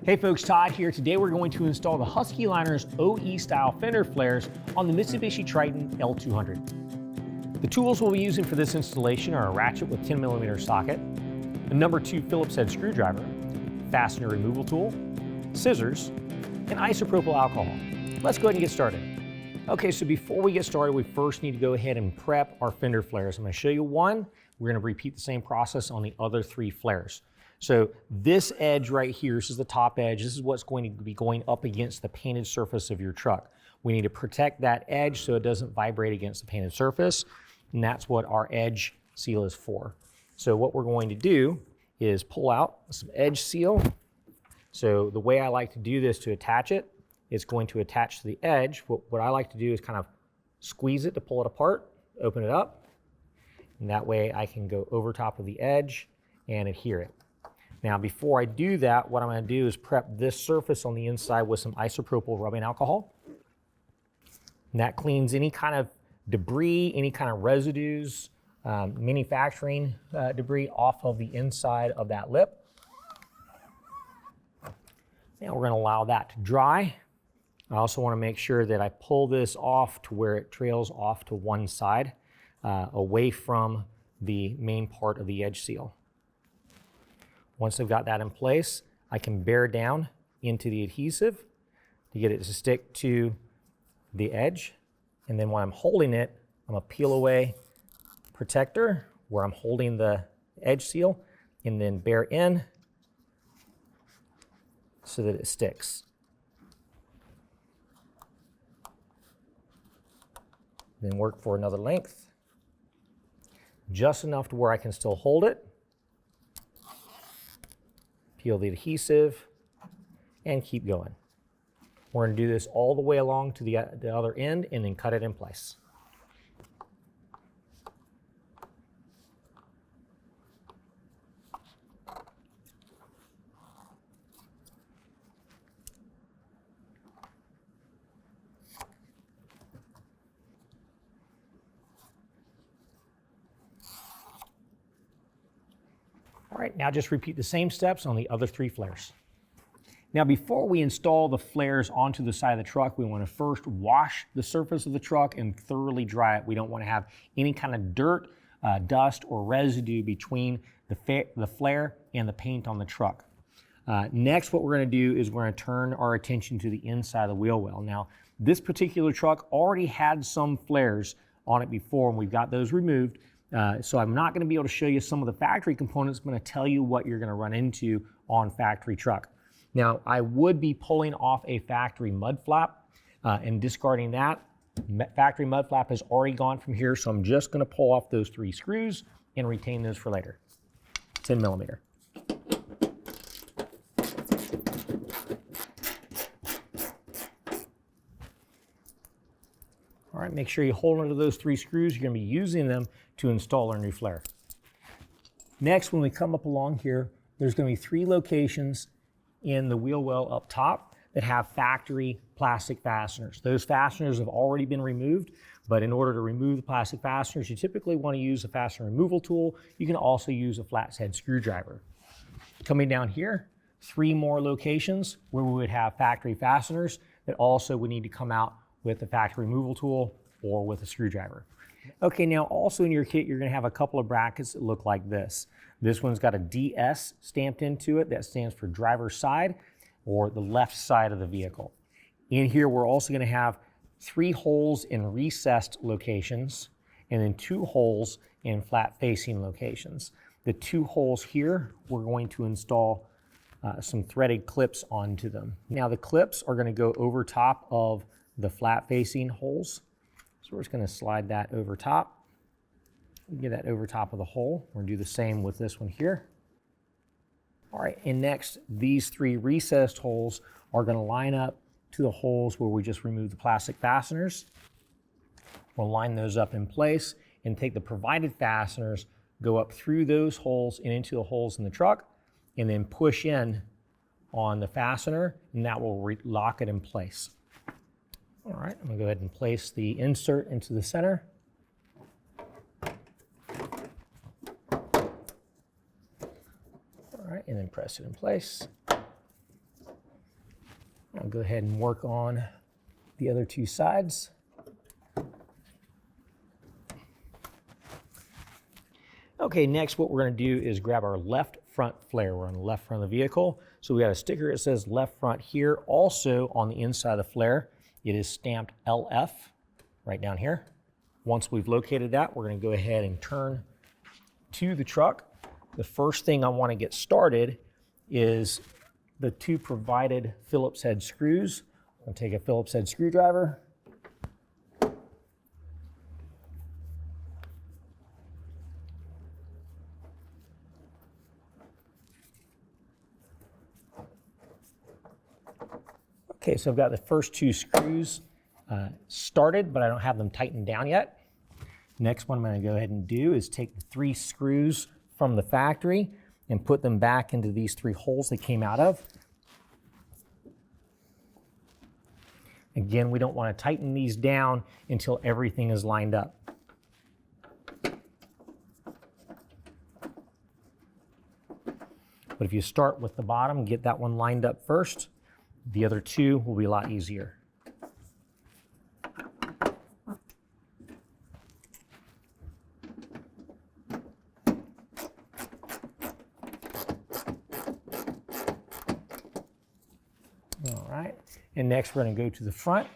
Hey folks, Todd here. Today we're going to install the Husky Liners OE style fender flares on the Mitsubishi Triton L200. The tools we'll be using for this installation are a ratchet with 10mm socket, a number 2 Phillips head screwdriver, fastener removal tool, scissors, and isopropyl alcohol. Let's go ahead and get started. Okay, so before we get started, we first need to go ahead and prep our fender flares. I'm going to show you one. We're going to repeat the same process on the other 3 flares. So this edge right here, this is the top edge. This is what's going to be going up against the painted surface of your truck. We need to protect that edge so it doesn't vibrate against the painted surface, and that's what our edge seal is for. So what we're going to do is pull out some edge seal. So the way I like to do this to attach it, it's going to attach to the edge. What I like to do is kind of squeeze it to pull it apart, open it up, and that way I can go over top of the edge and adhere it. Now, before I do that, what I'm going to do is prep this surface on the inside with some isopropyl rubbing alcohol. And that cleans any kind of debris, any kind of residues, manufacturing debris off of the inside of that lip. Now we're going to allow that to dry. I also want to make sure that I pull this off to where it trails off to one side, away from the main part of the edge seal. Once I've got that in place, I can bear down into the adhesive to get it to stick to the edge. And then when I'm holding it, I'm going to peel away protector where I'm holding the edge seal and then bear in so that it sticks. Then work for another length, just enough to where I can still hold it. Peel the adhesive and keep going. We're going to do this all the way along to the other end and then cut it in place. All right, now just repeat the same steps on the other 3 flares. Now, before we install the flares onto the side of the truck, we want to first wash the surface of the truck and thoroughly dry it. We don't want to have any kind of dirt, dust, or residue between the flare and the paint on the truck. Next, what we're going to do is we're going to turn our attention to the inside of the wheel well. Now, this particular truck already had some flares on it before, and we've got those removed. So I'm not going to be able to show you some of the factory components. I'm going to tell you what you're going to run into on factory truck. Now, I would be pulling off a factory mud flap and discarding that. Factory mud flap has already gone from here, so I'm just going to pull off those 3 screws and retain those for later. 10mm. All right, make sure you hold onto those 3 screws. You're going to be using them to install our new flare. Next, when we come up along here, there's going to be 3 locations in the wheel well up top that have factory plastic fasteners. Those fasteners have already been removed, but in order to remove the plastic fasteners, you typically want to use a fastener removal tool. You can also use a flathead screwdriver. Coming down here, 3 more locations where we would have factory fasteners that also would need to come out with a factory removal tool or with a screwdriver. Okay, now also in your kit, you're going to have a couple of brackets that look like this. This one's got a DS stamped into it. That stands for driver's side or the left side of the vehicle. In here, we're also going to have 3 holes in recessed locations and then 2 holes in flat facing locations. The 2 holes here, we're going to install some threaded clips onto them. Now the clips are going to go over top of the flat facing holes. So we're just going to slide that over top. Get that over top of the hole. We're going to do the same with this one here. All right, and next, these 3 recessed holes are going to line up to the holes where we just removed the plastic fasteners. We'll line those up in place and take the provided fasteners, go up through those holes and into the holes in the truck, and then push in on the fastener, and that will lock it in place. All right, I'm going to go ahead and place the insert into the center. All right, and then press it in place. I'll go ahead and work on the other two sides. Okay, next what we're going to do is grab our left front flare. We're on the left front of the vehicle. So we got a sticker that says left front here. Also on the inside of the flare, it is stamped LF right down here. Once we've located that, we're going to go ahead and turn to the truck. The first thing I want to get started is the two provided Phillips head screws. I'll take a Phillips head screwdriver. Okay, so I've got the first two screws started, but I don't have them tightened down yet. Next one I'm going to go ahead and do is take the 3 screws from the factory and put them back into these 3 holes they came out of. Again, we don't want to tighten these down until everything is lined up. But if you start with the bottom, get that one lined up first, the other 2 will be a lot easier. All right, and next we're going to go to the front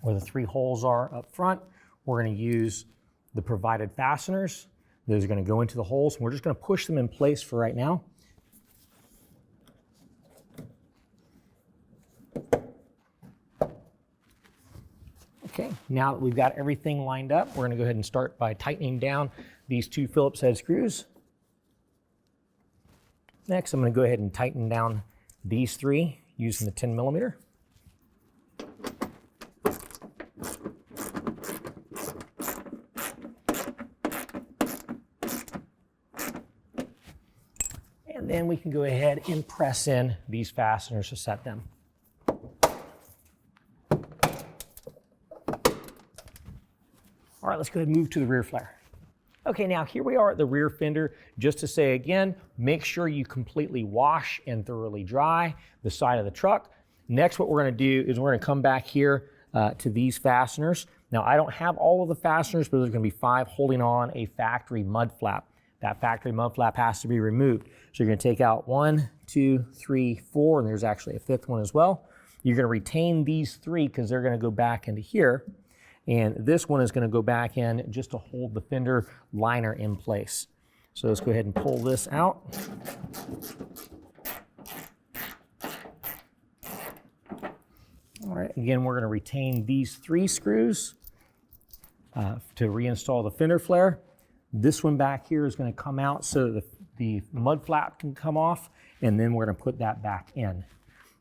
where the 3 holes are up front. We're going to use the provided fasteners. Those are going to go into the holes, and we're just going to push them in place for right now. Okay, now that we've got everything lined up, we're going to go ahead and start by tightening down these 2 Phillips head screws. Next, I'm going to go ahead and tighten down these 3 using the 10 millimeter. And then we can go ahead and press in these fasteners to set them. All right, let's go ahead and move to the rear flare. Okay, now here we are at the rear fender. Just to say again, make sure you completely wash and thoroughly dry the side of the truck. Next, what we're going to do is we're going to come back here to these fasteners. Now, I don't have all of the fasteners, but there's going to be 5 holding on a factory mud flap. That factory mud flap has to be removed. So you're going to take out 1, 2, 3, 4, and there's actually a 5th one as well. You're going to retain these 3 because they're going to go back into here. And this one is going to go back in just to hold the fender liner in place. So let's go ahead and pull this out. All right, again, we're going to retain these 3 screws to reinstall the fender flare. This one back here is going to come out so that the mud flap can come off, and then we're going to put that back in.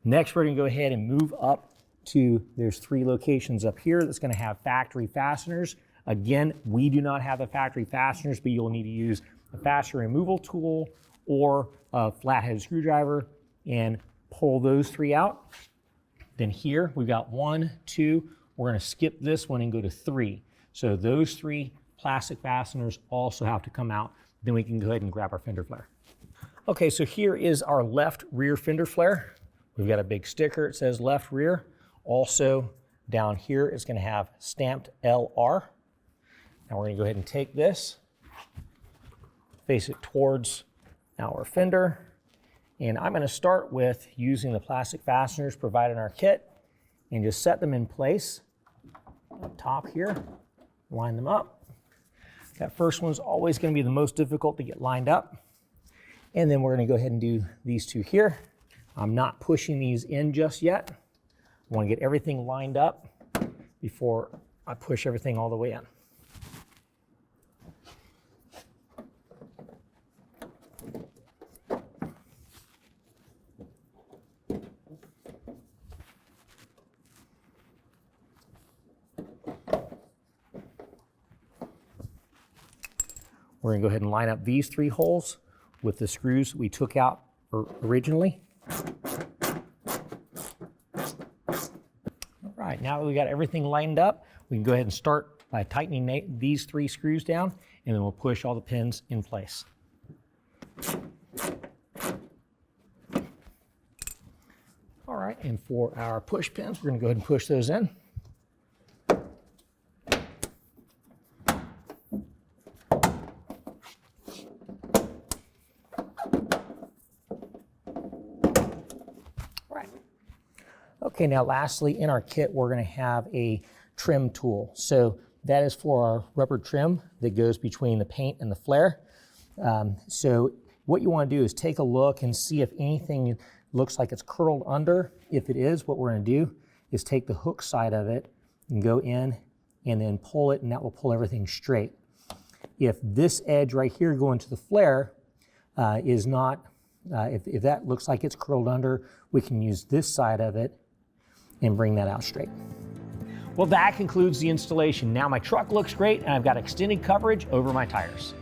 Next, we're going to go ahead and move up to, there's 3 locations up here that's going to have factory fasteners. Again, we do not have the factory fasteners, but you'll need to use a fastener removal tool or a flathead screwdriver and pull those 3 out. Then here we've got 1, 2, we're going to skip this one and go to 3. So those 3 plastic fasteners also have to come out. Then we can go ahead and grab our fender flare. Okay, so here is our left rear fender flare. We've got a big sticker, it says left rear. Also down here is going to have stamped LR. Now we're going to go ahead and take this, face it towards our fender, and I'm going to start with using the plastic fasteners provided in our kit and just set them in place up top here, line them up. That first one's always going to be the most difficult to get lined up. And then we're going to go ahead and do these 2 here. I'm not pushing these in just yet. I want to get everything lined up before I push everything all the way in. We're going to go ahead and line up these 3 holes with the screws we took out originally. All right, now that we got everything lined up, we can go ahead and start by tightening these 3 screws down, and then we'll push all the pins in place. All right, and for our push pins, we're going to go ahead and push those in. Okay, now lastly, in our kit, we're going to have a trim tool. So that is for our rubber trim that goes between the paint and the flare. So what you want to do is take a look and see if anything looks like it's curled under. If it is, what we're going to do is take the hook side of it and go in and then pull it, and that will pull everything straight. If this edge right here going to the flare is not, if that looks like it's curled under, we can use this side of it and bring that out straight. Well, that concludes the installation. Now my truck looks great and I've got extended coverage over my tires.